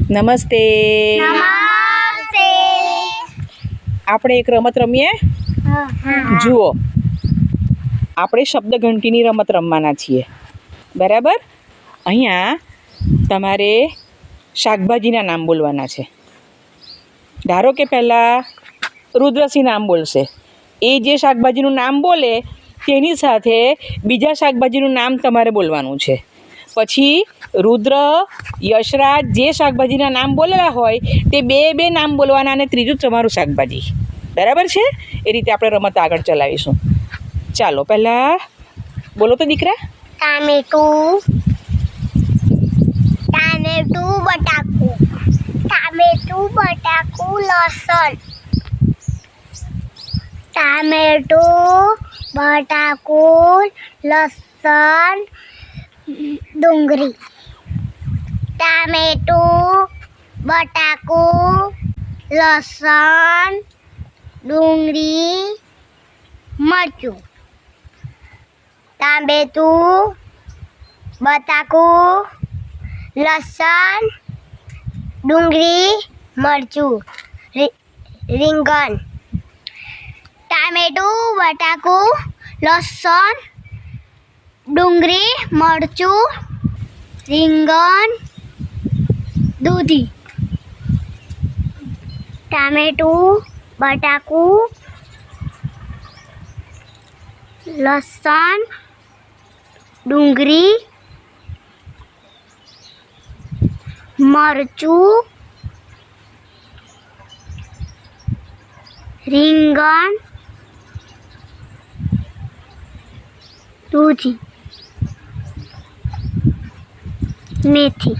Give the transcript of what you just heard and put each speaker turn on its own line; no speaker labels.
નમસ્તે.
નમસ્તે.
આપણે એક રમત રમીએ. જુઓ, આપણે શબ્દ ઘંટીની રમત રમવાના છીએ, બરાબર? અહીંયા તમારે શાકભાજીના નામ બોલવાના છે. ધારો કે પહેલાં રુદ્રસિંહ નામ બોલશે. એ જે શાકભાજીનું નામ બોલે તેની સાથે બીજા શાકભાજીનું નામ તમારે બોલવાનું છે. પછી રુદ્ર, યશરાજ જે શાકભાજીના નામ બોલેલા હોય તે બે નામ બોલવાના અને ત્રીજું તમારું શાકભાજી. બરાબર છે? એ રીતે આપણે રમત આગળ ચલાવીશું. ચાલો, પહેલાં બોલો તો દીકરા.
ટામેટું, બટાકું, ટામેટું, બટાકું, લસણ, ટામેટું, બટાકું, લસણ, ડુંગળી, ટામેટું, બટાકું, લસણ, ડુંગળી, મરચું, ટામેટું, બટાકું, લસણ, ડુંગળી, મરચું, રીંગણ, ટામેટું, બટાકું, લસણ, ડુંગળી, મરચું, રીંગણ, દૂધી, ટામેટું, બટાકું, લસણ, ડુંગળી, મરચું, રીંગણ, દૂધી, મેથી.